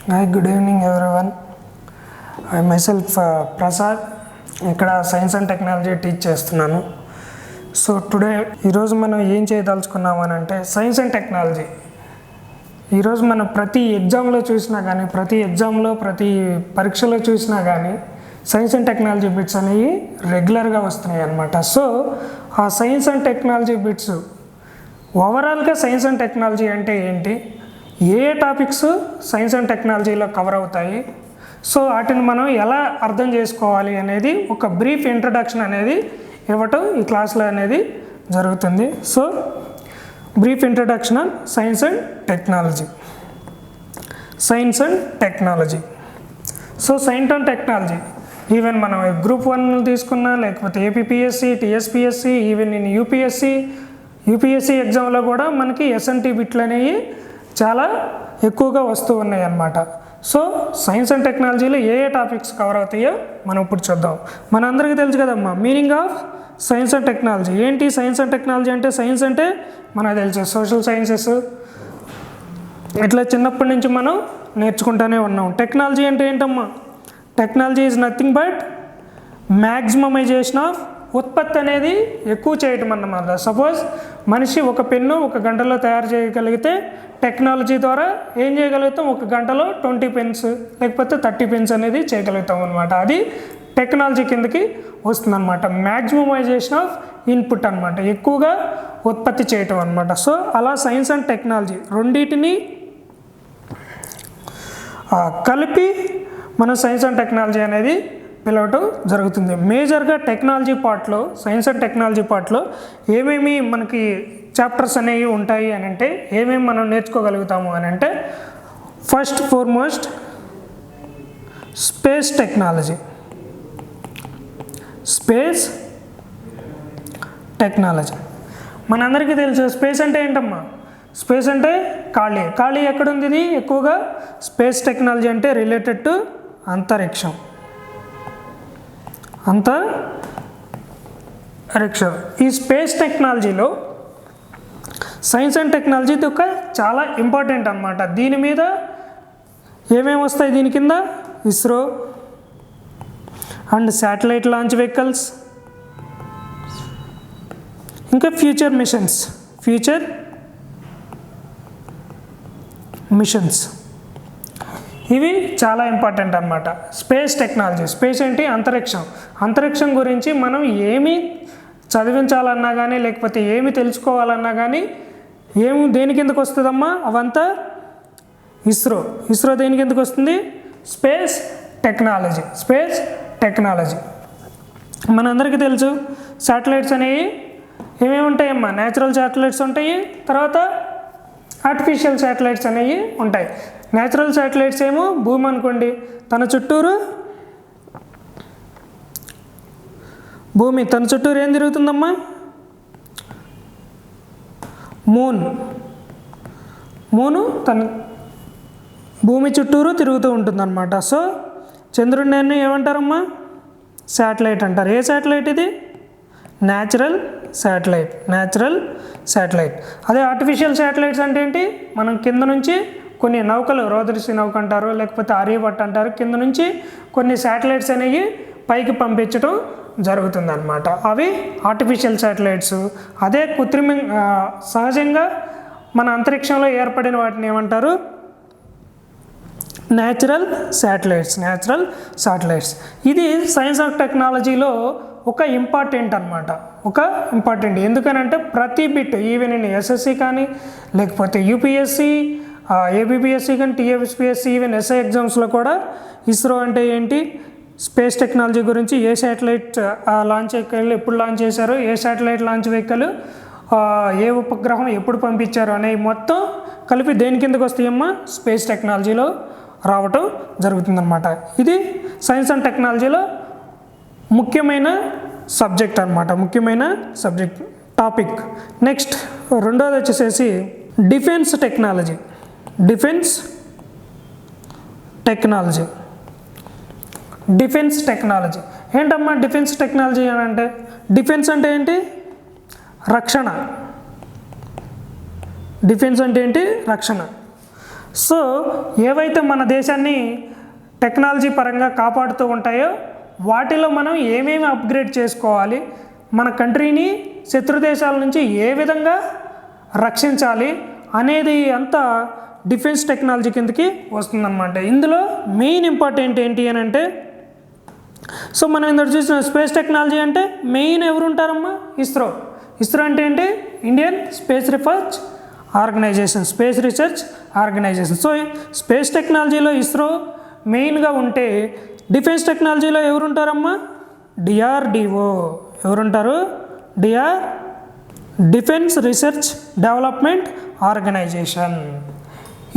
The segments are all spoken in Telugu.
Hi, good evening everyone. I myself Prasad. ఇక్కడ సైన్స్ అండ్ టెక్నాలజీ టీచ్ చేస్తున్నాను. సో టుడే ఈరోజు మనం ఏం చేయదలుచుకున్నామని అంటే సైన్స్ అండ్ టెక్నాలజీ. ఈరోజు మనం ప్రతి ఎగ్జామ్లో చూసినా కానీ ప్రతి పరీక్షలో చూసినా కానీ సైన్స్ అండ్ టెక్నాలజీ బిట్స్ అనేవి రెగ్యులర్గా వస్తున్నాయి అన్నమాట. సో ఆ సైన్స్ అండ్ టెక్నాలజీ బిట్స్ ఓవరాల్గా సైన్స్ అండ్ టెక్నాలజీ అంటే ఏంటి, ఏ టాపిక్స్ సైన్స్ అండ్ టెక్నాలజీలో కవర్ అవుతాయి, సో వాటిని మనం ఎలా అర్థం చేసుకోవాలి అనేది ఒక బ్రీఫ్ ఇంట్రడక్షన్ అనేది ఇవ్వటం ఈ క్లాస్లో అనేది జరుగుతుంది. So brief introduction on science and technology. So science and technology even మనం గ్రూప్ 1 తీసుకున్నా, లేకపోతే APPSC, TSPSC, even in UPSC ఎగ్జామ్లో కూడా మనకి ఎస్ఎన్టీ బిట్లు అనేవి చాలా ఎక్కువగా వస్తూ ఉన్నాయి అన్నమాట. సో సైన్స్ అండ్ టెక్నాలజీలో ఏ టాపిక్స్ కవర్ అవుతాయో మనం ఇప్పుడు చూద్దాం. మనందరికీ తెలుసు కదమ్మా meaning of science and technology ఏంటి. సైన్స్ అండ్ టెక్నాలజీ అంటే సైన్స్ అంటే మనకు తెలుసు సోషల్ సైన్సెస్, ఇట్లా చిన్నప్పటి నుంచి మనం నేర్చుకుంటూనే ఉన్నాం. టెక్నాలజీ అంటే ఏంటమ్మా, technology is nothing but maximisation of ఉత్పత్తి అనేది ఎక్కువ చేయటం అన్నమాట. సపోజ్ మనిషి ఒక పెన్ను 1 గంటలో తయారు చేయగలిగితే టెక్నాలజీ ద్వారా ఏం చేయగలుగుతాం, 1 గంటలో 20 పెన్స్ లేకపోతే 30 పెన్స్ అనేది చేయగలుగుతాం అనమాట. అది టెక్నాలజీ కిందకి వస్తుందన్నమాట. మ్యాక్సిమమైజేషన్ ఆఫ్ ఇన్పుట్ అనమాట, ఎక్కువగా ఉత్పత్తి చేయటం అనమాట. సో అలా సైన్స్ అండ్ టెక్నాలజీ రెండింటిని కలిపి మనం సైన్స్ అండ్ టెక్నాలజీ అనేది పిలవటం జరుగుతుంది. మేజర్గా టెక్నాలజీ పార్ట్లో, సైన్స్ అండ్ టెక్నాలజీ పార్ట్లో ఏమేమి మనకి చాప్టర్స్ అనేవి ఉంటాయి అని అంటే, ఏమేమి మనం నేర్చుకోగలుగుతాము అని అంటే, ఫస్ట్ ఫార్మోస్ట్ స్పేస్ టెక్నాలజీ. మనందరికీ తెలుసు స్పేస్ అంటే ఏంటమ్మా, స్పేస్ అంటే ఖాళీ ఎక్కడుంది, ఇది ఎక్కువగా స్పేస్ టెక్నాలజీ అంటే రిలేటెడ్ టు అంతరిక్షం. ఈ స్పేస్ టెక్నాలజీలో సైన్స్ అండ్ టెక్నాలజీ ఒక చాలా ఇంపార్టెంట్ అన్నమాట. దీని మీద ఏమేమి వస్తాయి, దీని కింద ISRO and satellite launch vehicles, ఇంకా ఫ్యూచర్ మిషన్స్ ఇవి చాలా ఇంపార్టెంట్ అన్నమాట. స్పేస్ టెక్నాలజీ, స్పేస్ ఏంటి, అంతరిక్షం గురించి మనం ఏమి చదివించాలన్నా కానీ, లేకపోతే ఏమి తెలుసుకోవాలన్నా కానీ దేని కిందకు వస్తుందమ్మా, అవంతా ఇస్రో దేని కిందకు వస్తుంది, స్పేస్ టెక్నాలజీ. మనందరికీ తెలుసు శాటిలైట్స్ అనేవి ఏమేమి ఉంటాయమ్మా, న్యాచురల్ శాటిలైట్స్ ఉంటాయి, తర్వాత ఆర్టిఫిషియల్ శాటిలైట్స్ అనేవి ఉంటాయి. న్యాచురల్ శాటిలైట్స్ ఏమో భూమి అనుకోండి, తన చుట్టూరు ఏం తిరుగుతుందమ్మా, మూను తన భూమి చుట్టూరు తిరుగుతూ ఉంటుందన్నమాట. సో చంద్రుడిని ఏమంటారమ్మా, శాటిలైట్ అంటారు. ఏ శాటిలైట్ ఇది, న్యాచురల్ శాటిలైట్. అదే ఆర్టిఫిషియల్ శాటిలైట్స్ అంటే ఏంటి, మనం కింద నుంచి కొన్ని నౌకలు, రోదర్శి నౌక అంటారు, లేకపోతే ఆర్యభట్ట అంటారు, కింద నుంచి కొన్ని శాటిలైట్స్ అనేవి పైకి పంపించడం జరుగుతుందన్నమాట. అవి ఆర్టిఫిషియల్ శాటిలైట్స్. అదే సహజంగా మన అంతరిక్షంలో ఏర్పడిన వాటిని ఏమంటారు, న్యాచురల్ శాటిలైట్స్. ఇది సైన్స్ ఆఫ్ టెక్నాలజీలో ఒక ఇంపార్టెంట్ అనమాట, ఎందుకనంటే ప్రతి బిట్ ఈవెన్ ఇన్ ఎస్ఎస్సి కానీ, లేకపోతే యూపీఎస్సి, ఏబిపిఎస్సి కానీ, టీఎస్పీఎస్సి, ఈవెన్ ఎస్ఐ ఎగ్జామ్స్లో కూడా ఇస్రో అంటే ఏంటి, స్పేస్ టెక్నాలజీ గురించి, ఏ శాటిలైట్ లాంచ్ వెహికల్ ఎప్పుడు లాంచ్ చేశారు, ఏ శాటిలైట్ లాంచ్ వెహికల్ ఏ ఉపగ్రహం ఎప్పుడు పంపించారు అనేవి మొత్తం కలిపి దేని కిందకు వస్తాయమ్మా, స్పేస్ టెక్నాలజీలో రావటం జరుగుతుందన్నమాట. ఇది సైన్స్ అండ్ టెక్నాలజీలో ముఖ్యమైన సబ్జెక్ట్ టాపిక్. నెక్స్ట్ రెండోది వచ్చేసేసి డిఫెన్స్ టెక్నాలజీ. ఏంటమ్మా డిఫెన్స్ టెక్నాలజీ అని అంటే, డిఫెన్స్ అంటే ఏంటి, రక్షణ. సో ఏవైతే మన దేశాన్ని టెక్నాలజీ పరంగా కాపాడుతూ ఉంటాయో వాటిలో మనం ఏమేమి అప్గ్రేడ్ చేసుకోవాలి, మన కంట్రీని శత్రు దేశాల నుంచి ఏ విధంగా రక్షించాలి అనేది అంతా డిఫెన్స్ టెక్నాలజీ కిందకి వస్తుందన్నమాట. ఇందులో మెయిన్ ఇంపార్టెంట్ ఏంటి అని అంటే, సో మనం ఇందులో చూసిన స్పేస్ టెక్నాలజీ అంటే మెయిన్ ఎవరు ఉంటారమ్మా? ఇస్రో. ఇస్రో అంటే ఏంటి? Indian space research organization, space research organization. So space టెక్నాలజీలో ఇస్రో మెయిన్గా ఉంటే, డిఫెన్స్ టెక్నాలజీలో ఎవరు ఉంటారమ్మా? డిఆర్డిఓ. ఎవరుంటారు? Defence research development organization.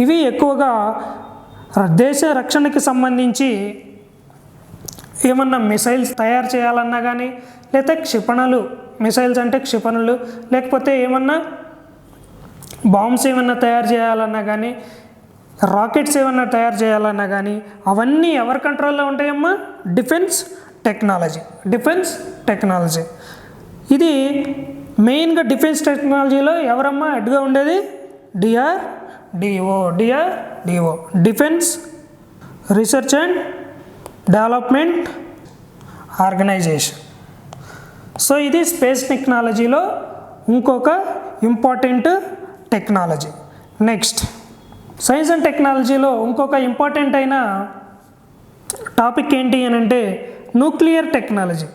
ఇవి ఎక్కువగా దేశ రక్షణకి సంబంధించి ఏమన్నా మిసైల్స్ తయారు చేయాలన్నా కానీ, లేకపోతే క్షిపణులు, మిసైల్స్ అంటే క్షిపణులు, లేకపోతే ఏమన్నా బాంబ్స్ ఏమన్నా తయారు చేయాలన్నా కానీ, రాకెట్స్ ఏమన్నా తయారు చేయాలన్నా కానీ అవన్నీ ఎవరి కంట్రోల్లో ఉంటాయమ్మా? Defence technology. ఇది మెయిన్గా డిఫెన్స్ టెక్నాలజీలో ఎవరమ్మా హెడ్గా ఉండేది? DRDO, defence research and development organization. So ఇది స్పేస్ టెక్నాలజీలో ఇంకొక important technology. Next science and టెక్నాలజీలో ఇంకొక ఇంపార్టెంట్ అయిన టాపిక్ ఏంటి అని అంటే న్యూక్లియర్ టెక్నాలజీ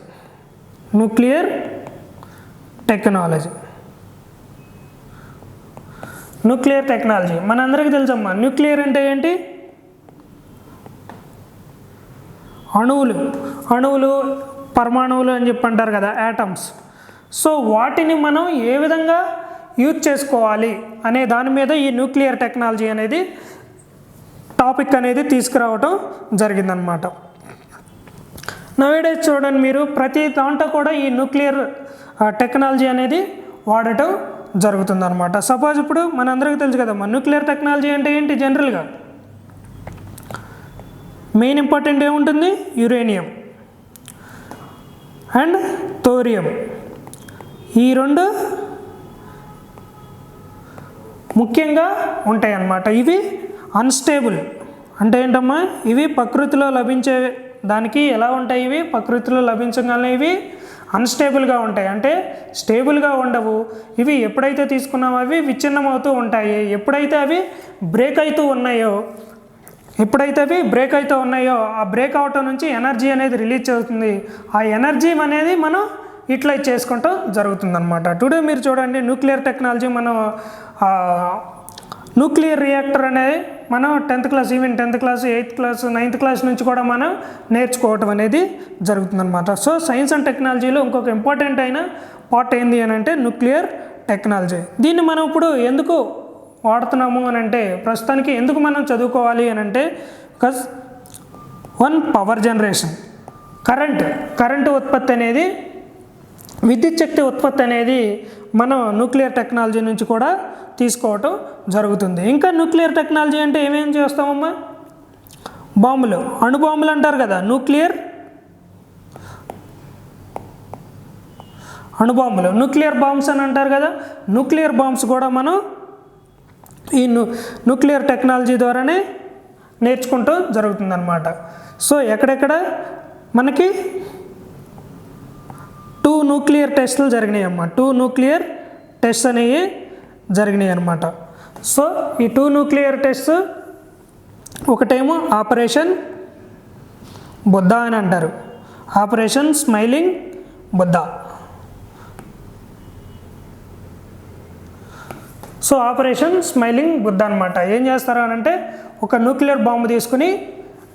మనందరికీ తెలుసమ్మా. న్యూక్లియర్ అంటే ఏంటి? అణువులు, పరమాణువులు అని చెప్పి అంటారు కదా, యాటమ్స్. సో వాటిని మనం ఏ విధంగా యూజ్ చేసుకోవాలి అనే దాని మీద ఈ న్యూక్లియర్ టెక్నాలజీ అనేది టాపిక్ అనేది తీసుకురావటం జరిగిందనమాట. నవేడేస్ చూడండి మీరు, ప్రతి దాంట్లో కూడా ఈ న్యూక్లియర్ టెక్నాలజీ అనేది వాడటం జరుగుతుందన్నమాట. సపోజ్ ఇప్పుడు మనందరికీ తెలుసు కదమ్మా, న్యూక్లియర్ టెక్నాలజీ అంటే ఏంటి? జనరల్గా మెయిన్ ఇంపార్టెంట్ ఏముంటుంది? Uranium and thorium. ఈ రెండు ముఖ్యంగా ఉంటాయి అన్నమాట. ఇవి అన్స్టేబుల్ అంటే ఏంటమ్మా? ఇవి ప్రకృతిలో లభించే దానికి ఎలా ఉంటాయి? ఇవి ప్రకృతిలో లభించగానే ఇవి అన్స్టేబుల్గా ఉంటాయి, అంటే స్టేబుల్గా ఉండవు. ఇవి ఎప్పుడైతే తీసుకున్నామో అవి విచ్ఛిన్నం అవుతూ ఉంటాయి. ఎప్పుడైతే అవి బ్రేక్ అవుతూ ఉన్నాయో ఆ బ్రేక్ అవటం నుంచి ఎనర్జీ అనేది రిలీజ్ అవుతుంది. ఆ ఎనర్జీ అనేది మనం యూటిలైజ్ చేసుకుంటాం జరుగుతుందన్నమాట. టుడే మీరు చూడండి, న్యూక్లియర్ టెక్నాలజీ మనం న్యూక్లియర్ రియాక్టర్ అనేది మనం 10th class, even 10th class, 8th class, 9th class నుంచి కూడా మనం నేర్చుకోవటం అనేది జరుగుతుందన్నమాట. సో సైన్స్ అండ్ టెక్నాలజీలో ఇంకొక ఇంపార్టెంట్ అయిన పార్ట్ ఏంది అని అంటే న్యూక్లియర్ టెక్నాలజీ. దీన్ని మనం ఇప్పుడు ఎందుకు వాడుతున్నాము అని అంటే, ప్రస్తుతానికి ఎందుకు మనం చదువుకోవాలి అని అంటే, బికాజ్ పవర్ జనరేషన్, కరెంటు ఉత్పత్తి అనేది, విద్యుత్ శక్తి ఉత్పత్తి అనేది మనం న్యూక్లియర్ టెక్నాలజీ నుంచి కూడా తీసుకోవటం జరుగుతుంది. ఇంకా న్యూక్లియర్ టెక్నాలజీ అంటే ఏమేం చేస్తామమ్మా? బాంబులు, అణుబాంబులు అంటారు కదా, న్యూక్లియర్ బాంబ్స్ అని అంటారు కదా. న్యూక్లియర్ బాంబ్స్ కూడా మనం ఈ న్యూక్లియర్ టెక్నాలజీ ద్వారానే నేర్చుకుంటూ జరుగుతుందన్నమాట. సో ఎక్కడెక్కడ మనకి 2 న్యూక్లియర్ టెస్టులు జరిగినాయి అమ్మా. 2 న్యూక్లియర్ టెస్ట్ అనేవి జరిగినాయి అన్నమాట. సో ఈ 2 న్యూక్లియర్ టెస్ట్, ఒకటేమో ఆపరేషన్ బుద్ధ అని అంటారు, operation smiling Buddha. So operation smiling Buddha అనమాట. ఏం చేస్తారు అని అంటే, ఒక న్యూక్లియర్ బాంబు తీసుకుని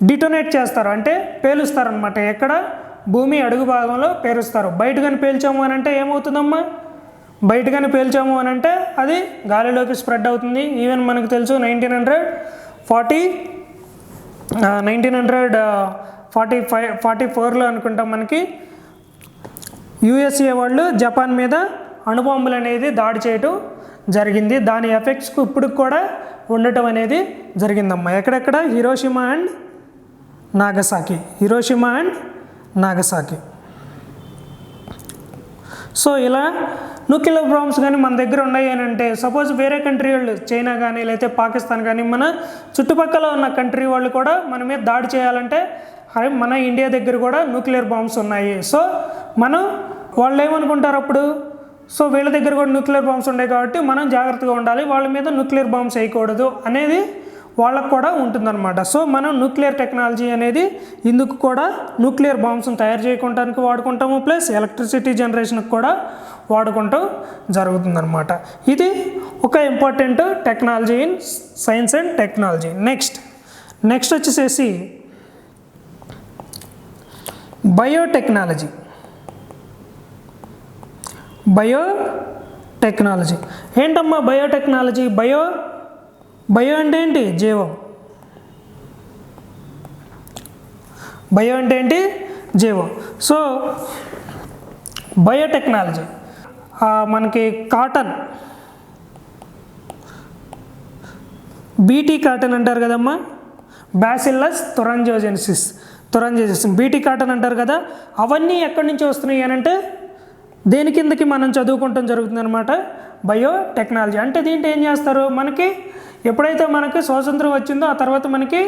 డిటోనేట్ చేస్తారు, అంటే పేలుస్తారు అనమాట. ఎక్కడ? భూమి అడుగు భాగంలో పేలుస్తారు. బయట కానీ పేల్చాము అని అంటే ఏమవుతుందమ్మా? అది గాలిలోకి స్ప్రెడ్ అవుతుంది. ఈవెన్ మనకు తెలుసు 1944లో అనుకుంటాం, మనకి USA వాళ్ళు జపాన్ మీద అణుబాంబులు అనేది దాడి చేయటం జరిగింది. దాని ఎఫెక్ట్స్ ఇప్పుడు కూడా ఉండటం అనేది జరిగిందమ్మా. ఎక్కడెక్కడ? Hiroshima and Nagasaki. సో ఇలా న్యూక్లియర్ బాంబ్స్ కానీ మన దగ్గర ఉన్నాయి అని అంటే సపోజ్ వేరే కంట్రీ వాళ్ళు చైనా కానీ లేకపోతే పాకిస్తాన్ కానీ మన చుట్టుపక్కల ఉన్న కంట్రీ వాళ్ళు కూడా మన మీద దాడి చేయాలంటే అరే మన ఇండియా దగ్గర కూడా న్యూక్లియర్ బాంబ్స్ ఉన్నాయి, సో మనం వాళ్ళు ఏమనుకుంటారు అప్పుడు, సో వీళ్ళ దగ్గర కూడా న్యూక్లియర్ బాంబ్స్ ఉన్నాయి కాబట్టి మనం జాగ్రత్తగా ఉండాలి, వాళ్ళ మీద న్యూక్లియర్ బాంబ్స్ వేయకూడదు అనేది వాళ్ళకు కూడా ఉంటుందన్నమాట. సో మనం న్యూక్లియర్ టెక్నాలజీ అనేది ఇందుకు కూడా న్యూక్లియర్ బాంబ్స్ని తయారు చేయడానికి వాడుకుంటాము, ప్లస్ ఎలక్ట్రిసిటీ జనరేషన్కి కూడా వాడుకుంటూ జరుగుతుందన్నమాట. ఇది ఒక important technology in science and technology. Next వచ్చేసేసి బయోటెక్నాలజీ. ఏంటమ్మా బయోటెక్నాలజీ? బయో అంటే ఏంటి? జీవం. బయో అంటే ఏంటి? జీవం. సో బయోటెక్నాలజీ మనకి కాటన్, బీటీ కాటన్ అంటారు కదమ్మా, బ్యాసిల్లస్ తురంజోజెన్సిస్ బీటీ కాటన్ అంటారు కదా, అవన్నీ ఎక్కడి నుంచి వస్తున్నాయి అని అంటే దేని కిందకి మనం చదువుకుంటాం జరుగుతుంది అనమాట, బయోటెక్నాలజీ. అంటే దీంట్లో ఏం చేస్తారు, మనకి ఎప్పుడైతే మనకి స్వాతంత్రం వచ్చిందో ఆ తర్వాత మనకి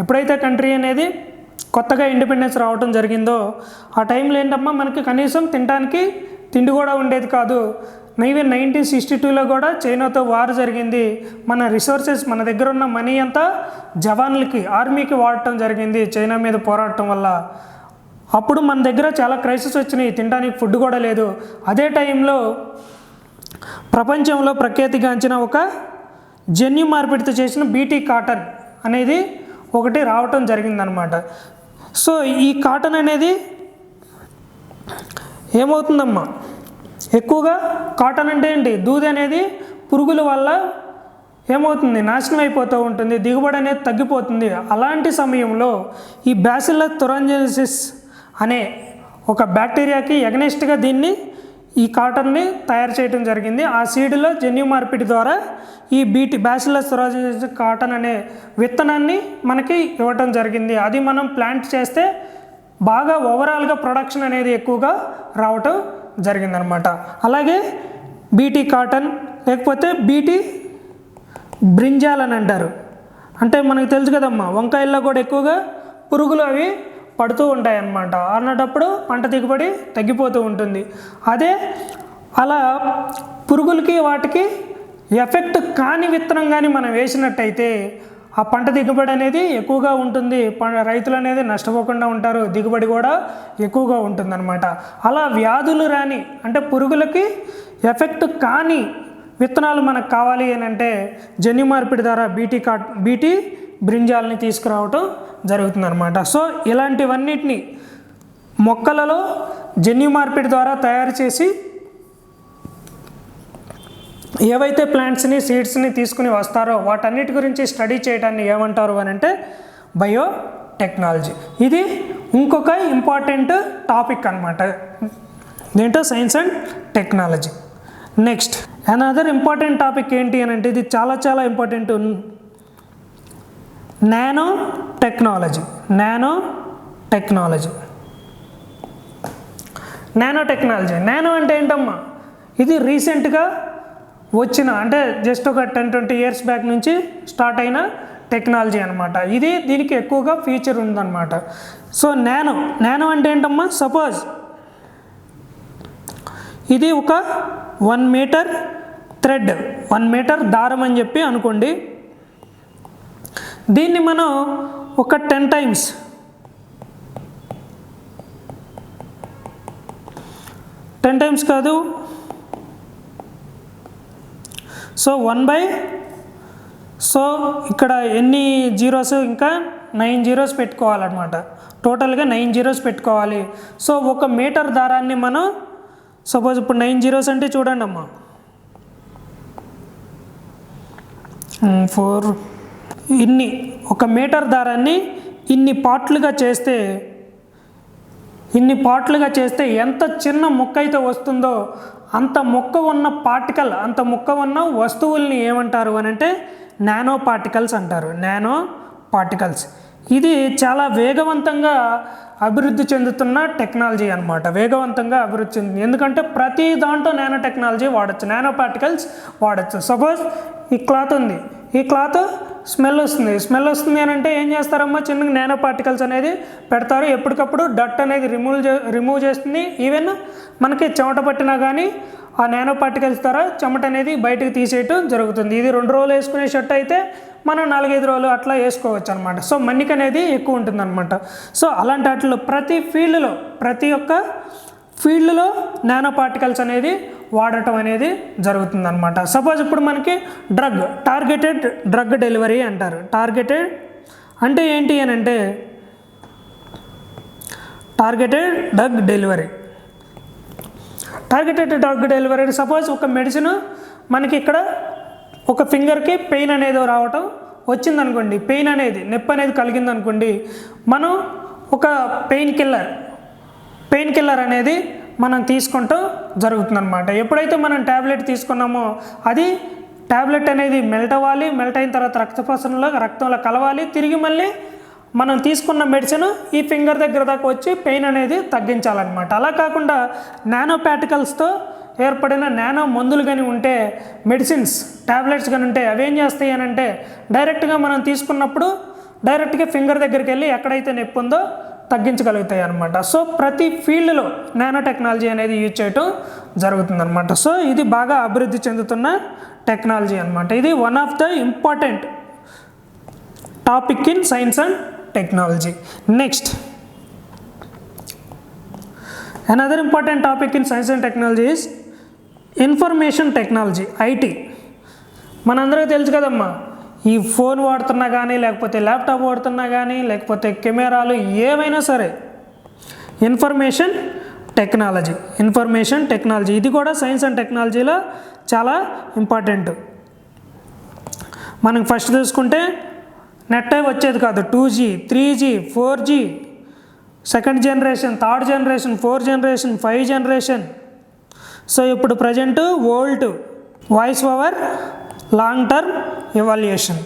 ఎప్పుడైతే కంట్రీ అనేది కొత్తగా ఇండిపెండెన్స్ రావడం జరిగిందో ఆ టైంలో ఏంటమ్మా మనకి కనీసం తినడానికి తిండి కూడా ఉండేది కాదు. ఈవెన్ 1962లో కూడా చైనాతో వార్ జరిగింది. మన రిసోర్సెస్, మన దగ్గర ఉన్న మనీ అంతా జవాన్లకి, ఆర్మీకి వాడటం జరిగింది చైనా మీద పోరాటం వల్ల. అప్పుడు మన దగ్గర చాలా క్రైసిస్ వచ్చినాయి, తినడానికి ఫుడ్ కూడా లేదు. అదే టైంలో ప్రపంచంలో ప్రఖ్యాతిగాంచిన ఒక జన్యు మార్పిడితో చేసిన బీటీ కాటన్ అనేది ఒకటి రావటం జరిగిందనమాట. సో ఈ కాటన్ అనేది ఏమవుతుందమ్మా, ఎక్కువగా కాటన్ అంటే ఏంటి, దూది అనేది పురుగుల వల్ల ఏమవుతుంది, నాశనం అయిపోతూ ఉంటుంది, దిగుబడి అనేది తగ్గిపోతుంది. అలాంటి సమయంలో ఈ బ్యాసిల్లస్ తురంజెన్సిస్ అనే ఒక బ్యాక్టీరియాకి ఎగనెస్ట్గా ఈ కాటన్ని తయారు చేయడం జరిగింది. ఆ సీడ్లో జన్యు మార్పిడి ద్వారా ఈ బ్యాసిల్లస్ తురంజెన్సిస్ కాటన్ అనే విత్తనాన్ని మనకి ఇవ్వటం జరిగింది. అది మనం ప్లాంట్ చేస్తే బాగా ఓవరాల్గా ప్రొడక్షన్ అనేది ఎక్కువగా రావటం జరిగిందనమాట. అలాగే బీటీ కాటన్ లేకపోతే బీటీ బ్రింజాల్ అని అంటారు. అంటే మనకు తెలుసు కదమ్మా, వంకాయల్లో కూడా ఎక్కువగా పురుగులు అవి పడుతూ ఉంటాయి అన్నమాట. అన్నప్పుడు పంట దిగుబడి తగ్గిపోతూ ఉంటుంది. అదే అలా పురుగులకి వాటికి ఎఫెక్ట్ కాని విత్తనం కానీ మనం వేసినట్టయితే ఆ పంట దిగుబడి అనేది ఎక్కువగా ఉంటుంది, రైతులు అనేది నష్టపోకుండా ఉంటారు, దిగుబడి కూడా ఎక్కువగా ఉంటుందన్నమాట. అలా వ్యాధులు రాని, అంటే పురుగులకి ఎఫెక్ట్ కాని విత్తనాలు మనకు కావాలి అని అంటే జన్యు మార్పిడి ద్వారా బీటీ బ్రింజాల్ని తీసుకురావటం జరుగుతుందన్నమాట. సో ఇలాంటివన్నిటిని మొక్కలలో జన్యు మార్పిడి ద్వారా తయారు చేసి ఏవైతే ప్లాంట్స్ని, సీడ్స్ని తీసుకుని వస్తారో వాటన్నిటి గురించి స్టడీ చేయడాన్ని ఏమంటారు అని అంటే బయోటెక్నాలజీ. ఇది ఇంకొక ఇంపార్టెంట్ టాపిక్ అనమాట, దీంట్లో science and technology. Next another important topic ఏంటి అని అంటే ఇది చాలా చాలా ఇంపార్టెంట్, నానో టెక్నాలజీ. నానో అంటే ఏంటమ్మా, ఇది రీసెంట్గా వచ్చిన, అంటే జస్ట్ ఒక 10-20 ఇయర్స్ బ్యాక్ నుంచి స్టార్ట్ అయిన టెక్నాలజీ అనమాట. దీనికి ఎక్కువగా ఫ్యూచర్ ఉందన్నమాట. సో నానో అంటే ఏంటమ్మా, సపోజ్ ఇది ఒక 1 మీటర్ థ్రెడ్, 1 మీటర్ దారం అని చెప్పి అనుకోండి. దీన్ని మనం ఒక 10 టైమ్స్, కాదు, సో సో ఇక్కడ ఎన్ని జీరోస్, ఇంకా 9 జీరోస్ పెట్టుకోవాలన్నమాట. టోటల్గా 9 జీరోస్ పెట్టుకోవాలి. సో 1 మీటర్ దారాన్ని మనం సపోజ్ ఇప్పుడు 9 జీరోస్ అంటే చూడండి అమ్మా, 4 1 మీటర్ దారాన్ని ఇన్ని పార్ట్లుగా చేస్తే ఎంత చిన్న మొక్క అయితే వస్తుందో అంత మొక్క ఉన్న పార్టికల్, అంత మొక్క ఉన్న వస్తువుల్ని ఏమంటారు అని అంటే నానో పార్టికల్స్ అంటారు. Nano particles. ఇది చాలా వేగవంతంగా అభివృద్ధి చెందుతున్న టెక్నాలజీ అనమాట. వేగవంతంగా అభివృద్ధి చెందింది ఎందుకంటే ప్రతి దాంట్లో నానో టెక్నాలజీ వాడచ్చు, నానో పార్టికల్స్ వాడచ్చు. సపోజ్ ఈ క్లాత్ ఉంది, ఈ క్లాత్ స్మెల్ వస్తుంది అని అంటే ఏం చేస్తారమ్మా, చిన్న నానో పార్టికల్స్ అనేది పెడతారు. ఎప్పటికప్పుడు డట్ అనేది రిమూవ్ చేస్తుంది. ఈవెన్ మనకి చెమట పట్టినా కానీ ఆ నానో పార్టికల్స్ ద్వారా చెమట అనేది బయటకు తీసేయటం జరుగుతుంది. ఇది 2 రోజులు వేసుకునే షర్ట్ అయితే మనం 4-5 రోజులు అట్లా వేసుకోవచ్చు అనమాట. సో మన్నిక అనేది ఎక్కువ ఉంటుంది అనమాట. సో అలాంటి వాటిలో ప్రతి ఒక్క ఫీల్డ్లో నానో పార్టికల్స్ అనేది వాడటం అనేది జరుగుతుందన్నమాట. సపోజ్ ఇప్పుడు మనకి టార్గెటెడ్ డ్రగ్ డెలివరీ అంటారు. టార్గెటెడ్ అంటే ఏంటి అని అంటే టార్గెటెడ్ డ్రగ్ డెలివరీ సపోజ్ ఒక మెడిసిన్ మనకి ఇక్కడ ఒక ఫింగర్కి పెయిన్ అనేది రావటం వచ్చిందనుకోండి, నొప్పి అనేది కలిగిందనుకోండి, మనం ఒక పెయిన్ కిల్లర్ అనేది మనం తీసుకుంటాం జరుగుతుందన్నమాట. ఎప్పుడైతే మనం ట్యాబ్లెట్ తీసుకున్నామో అది ట్యాబ్లెట్ అనేది మెల్ట్ అవ్వాలి, మెల్ట్ అయిన తర్వాత రక్తంలో కలవాలి, తిరిగి మళ్ళీ మనం తీసుకున్న మెడిసిన్ ఈ ఫింగర్ దగ్గర దాకా వచ్చి పెయిన్ అనేది తగ్గించాలన్నమాట. అలా కాకుండా నానో పార్టికల్స్తో ఏర్పడిన నానో మందులు కానీ ఉంటే, మెడిసిన్స్ ట్యాబ్లెట్స్ కానీ ఉంటే అవి ఏం చేస్తాయి అని అంటే డైరెక్ట్గా మనం తీసుకున్నప్పుడు డైరెక్ట్గా ఫింగర్ దగ్గరికి వెళ్ళి ఎక్కడైతే నొప్పి ఉందో తగ్గించగలుగుతాయి అనమాట. సో ప్రతి ఫీల్డ్లో నానో టెక్నాలజీ అనేది యూజ్ చేయటం జరుగుతుందన్నమాట. సో ఇది బాగా అభివృద్ధి చెందుతున్న టెక్నాలజీ అనమాట. ఇది one of the important topic in science and technology. Next another important topic in science and technology is information technology, IT. మనందరికీ తెలుసు కదమ్మా, ఈ ఫోన్ వాడుతున్నా కానీ, లేకపోతే ల్యాప్టాప్ వాడుతున్నా కానీ, లేకపోతే కెమెరాలు ఏమైనా సరే ఇన్ఫర్మేషన్ టెక్నాలజీ ఇది కూడా సైన్స్ అండ్ టెక్నాలజీలో చాలా ఇంపార్టెంట్. మనం ఫస్ట్ చూసుకుంటే నెట్ వచ్చేది కాదు, 2G, 3G, 4G, second generation, third generation, 4th generation, 5th generation. So ఇప్పుడు present VoLTE, voice over, long term evaluation.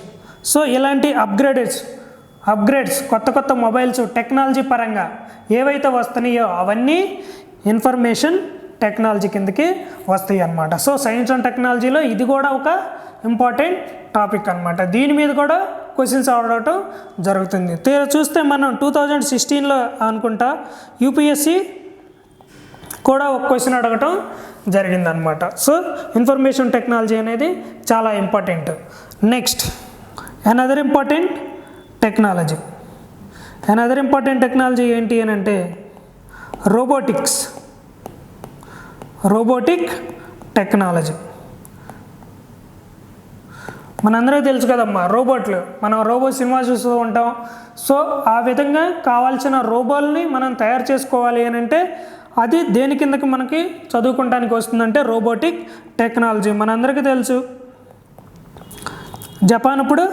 So ఇలాంటి అప్గ్రేడ్స్ కొత్త మొబైల్స్ టెక్నాలజీ పరంగా ఏవైతే వస్తున్నాయో అవన్నీ ఇన్ఫర్మేషన్ టెక్నాలజీ కిందకి వస్తాయి అన్నమాట. సో సైన్స్ అండ్ టెక్నాలజీలో ఇది కూడా ఒక ఇంపార్టెంట్ టాపిక్ అనమాట. దీని మీద కూడా క్వశ్చన్స్ అడగటం జరుగుతుంది. చూస్తే మనం 2016లో అనుకుంటా యూపీఎస్సి కూడా ఒక క్వశ్చన్ అడగటం జరిగిందనమాట. సో ఇన్ఫర్మేషన్ టెక్నాలజీ అనేది చాలా important. Next another important technology ఏంటి అని అంటే రోబోటిక్ టెక్నాలజీ. మనందరికీ తెలుసు కదమ్మా, రోబోట్లు, మనం రోబో సినిమా చూస్తూ ఉంటాం. సో ఆ విధంగా కావాల్సిన రోబోల్ని మనం తయారు చేసుకోవాలి అని అంటే అది దేని కిందకి మనకి చదువుకోవడానికి వస్తుందంటే రోబోటిక్ టెక్నాలజీ. మనందరికీ తెలుసు జపాన్ ఇప్పుడు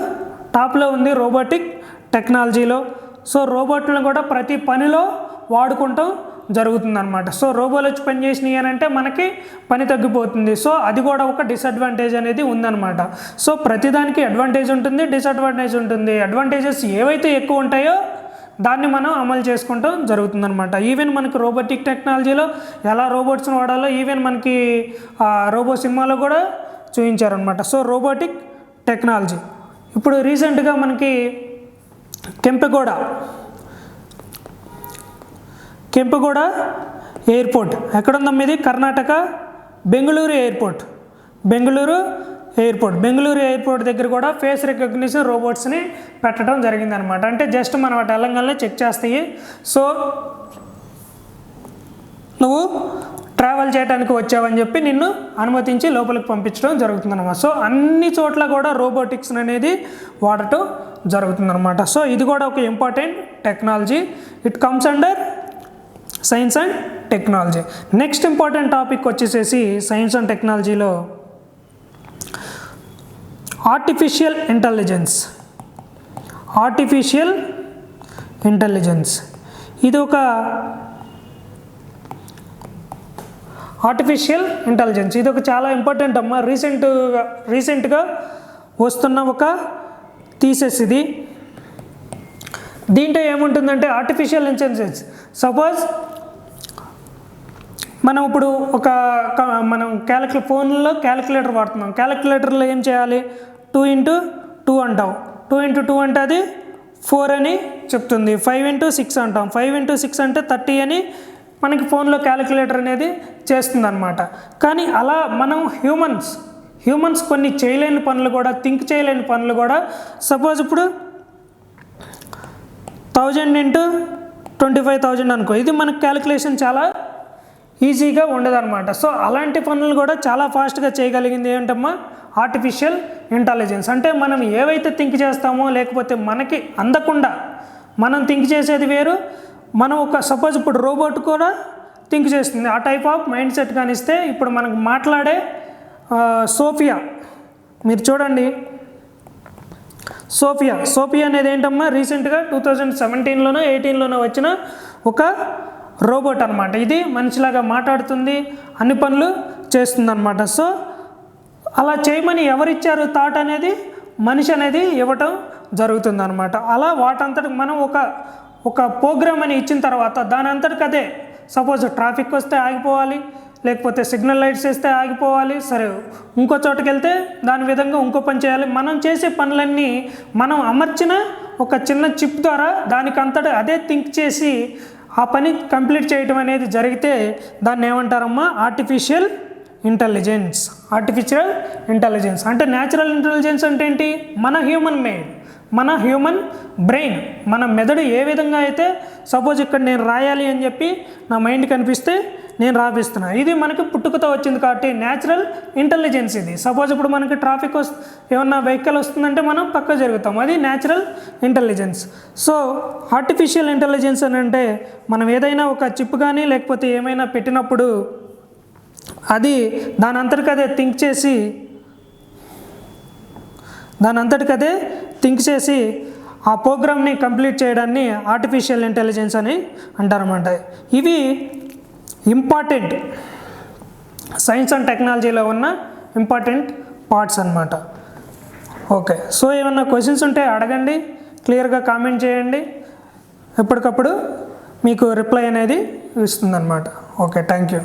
టాప్లో ఉంది రోబోటిక్ టెక్నాలజీలో. సో రోబోట్లను కూడా ప్రతి పనిలో వాడుకుంటాం జరుగుతుందన్నమాట. సో రోబోలు వచ్చి పని చేసినాయి అని అంటే మనకి పని తగ్గిపోతుంది. సో అది కూడా ఒక డిసడ్వాంటేజ్ అనేది ఉందన్నమాట. సో ప్రతిదానికి అడ్వాంటేజ్ ఉంటుంది, డిసడ్వాంటేజ్ ఉంటుంది. అడ్వాంటేజెస్ ఏవైతే ఎక్కువ ఉంటాయో దాన్ని మనం అమలు చేసుకుంటాం జరుగుతుందన్నమాట. ఈవెన్ మనకి రోబోటిక్ టెక్నాలజీలో ఎలా రోబోట్స్ని వాడాలో ఈవెన్ మనకి రోబో సినిమాలో కూడా చూపించారనమాట. సో రోబోటిక్ టెక్నాలజీ ఇప్పుడు రీసెంట్గా మనకి కెంపెగౌడ ఎయిర్పోర్ట్ ఎక్కడుందమ్మా, ఇది కర్ణాటక బెంగళూరు ఎయిర్పోర్ట్ దగ్గర కూడా ఫేస్ రికగ్నిషన్ రోబోట్స్ని పెట్టడం జరిగిందనమాట. అంటే జస్ట్ మనం అటు వెళ్ళంగానే చెక్ చేస్తాయి. సో నువ్వు ట్రావెల్ చేయడానికి వచ్చావని చెప్పి నిన్ను అనుమతించి లోపలికి పంపించడం జరుగుతుందన్నమాట. సో అన్ని చోట్ల కూడా రోబోటిక్స్ అనేది వాడటం జరుగుతుందన్నమాట. సో ఇది కూడా ఒక important technology. It comes under science and technology. Next important topic వచ్చేసేసి సైన్స్ అండ్ టెక్నాలజీలో ఆర్టిఫిషియల్ ఇంటెలిజెన్స్. ఇది ఒక చాలా ఇంపార్టెంట్ అమ్మా. రీసెంట్గా వస్తున్న ఒక థీసిస్ ఇది. దీంట్లో ఏముంటుందంటే ఆర్టిఫిషియల్ ఇంటెలిజెన్స్. సపోజ్ మనం ఇప్పుడు మనం ఫోన్లో క్యాలిక్యులేటర్ వాడుతున్నాం. క్యాలిక్యులేటర్లో ఏం చేయాలి, 2 × 2 అంటాం. 2 × 2 అంటే అది 4 అని చెప్తుంది. 5 × 6 అంటాం. 5 × 6 అంటే 30 అని మనకి ఫోన్లో క్యాలిక్యులేటర్ అనేది చేస్తుంది అనమాట. కానీ అలా మనం హ్యూమన్స్ కొన్ని చేయలేని పనులు కూడా, థింక్ చేయలేని పనులు కూడా, సపోజ్ ఇప్పుడు 1000 × 25,000 అనుకో, ఇది మనకు క్యాలిక్యులేషన్ చాలా ఈజీగా ఉండదన్నమాట. సో అలాంటి పనులు కూడా చాలా ఫాస్ట్గా చేయగలిగింది ఏంటమ్మా, ఆర్టిఫిషియల్ ఇంటెలిజెన్స్. అంటే మనం ఏవైతే థింక్ చేస్తామో, లేకపోతే మనకి అందకుండా మనం థింక్ చేసేది వేరు, మనం సపోజ్ ఇప్పుడు రోబోట్ కూడా థింక్ చేస్తుంది. ఆ టైప్ ఆఫ్ మైండ్ సెట్ కానిస్తే ఇప్పుడు మనకు మాట్లాడే సోఫియా, మీరు చూడండి, సోఫియా అనేది ఏంటమ్మా, రీసెంట్గా 2017లోనో 18లోనో వచ్చిన ఒక రోబోట్ అనమాట. ఇది మనిషిలాగా మాట్లాడుతుంది, అన్ని పనులు చేస్తుంది అనమాట. సో అలా చేయమని ఎవరిచ్చారు థాట్ అనేది, మనిషి అనేది ఇవ్వటం జరుగుతుంది అనమాట. అలా వాటంతటికి మనం ఒక ప్రోగ్రామ్ అని ఇచ్చిన తర్వాత దాని అంతటికి అదే, సపోజ్ ట్రాఫిక్ వస్తే ఆగిపోవాలి, లేకపోతే సిగ్నల్ లైట్స్ వేస్తే ఆగిపోవాలి, సరే ఇంకో చోటుకి వెళ్తే దాని విధంగా ఇంకో పని చేయాలి. మనం చేసే పనులన్నీ మనం అమర్చిన ఒక చిన్న చిప్ ద్వారా దానికంతటా అదే థింక్ చేసి ఆ పని కంప్లీట్ చేయటం అనేది జరిగితే దాన్ని ఏమంటారమ్మా, ఆర్టిఫిషియల్ ఇంటెలిజెన్స్. అంటే న్యాచురల్ ఇంటెలిజెన్స్ అంటే ఏంటి, మన హ్యూమన్ బ్రెయిన్, మన మెదడు ఏ విధంగా అయితే, సపోజ్ ఇక్కడ నేను రాయాలి అని చెప్పి నా మైండ్ కనిపిస్తే నేను రాపిస్తున్నా, ఇది మనకి పుట్టుకతో వచ్చింది కాబట్టి న్యాచురల్ ఇంటెలిజెన్స్ ఇది. సపోజ్ ఇప్పుడు మనకి ట్రాఫిక్ ఏమన్నా వెహికల్ వస్తుందంటే మనం పక్క జరుగుతాం, అది natural intelligence. So artificial intelligence అని అంటే మనం ఏదైనా ఒక చిప్ కానీ లేకపోతే ఏమైనా పెట్టినప్పుడు అది దాని అంతటికదే థింక్ చేసి ఆ ప్రోగ్రామ్ని కంప్లీట్ చేయడాన్ని ఆర్టిఫిషియల్ ఇంటెలిజెన్స్ అని అంటారన్నమాట. ఇవి ఇంపార్టెంట్ సైన్స్ అండ్ టెక్నాలజీలో ఉన్న ఇంపార్టెంట్ పార్ట్స్ అన్నమాట. ఓకే, సో ఏమన్నా క్వశ్చన్స్ ఉంటే అడగండి, క్లియర్గా కామెంట్ చేయండి, ఎప్పటికప్పుడు మీకు రిప్లై అనేది ఇస్తుందన్నమాట. Okay, thank you.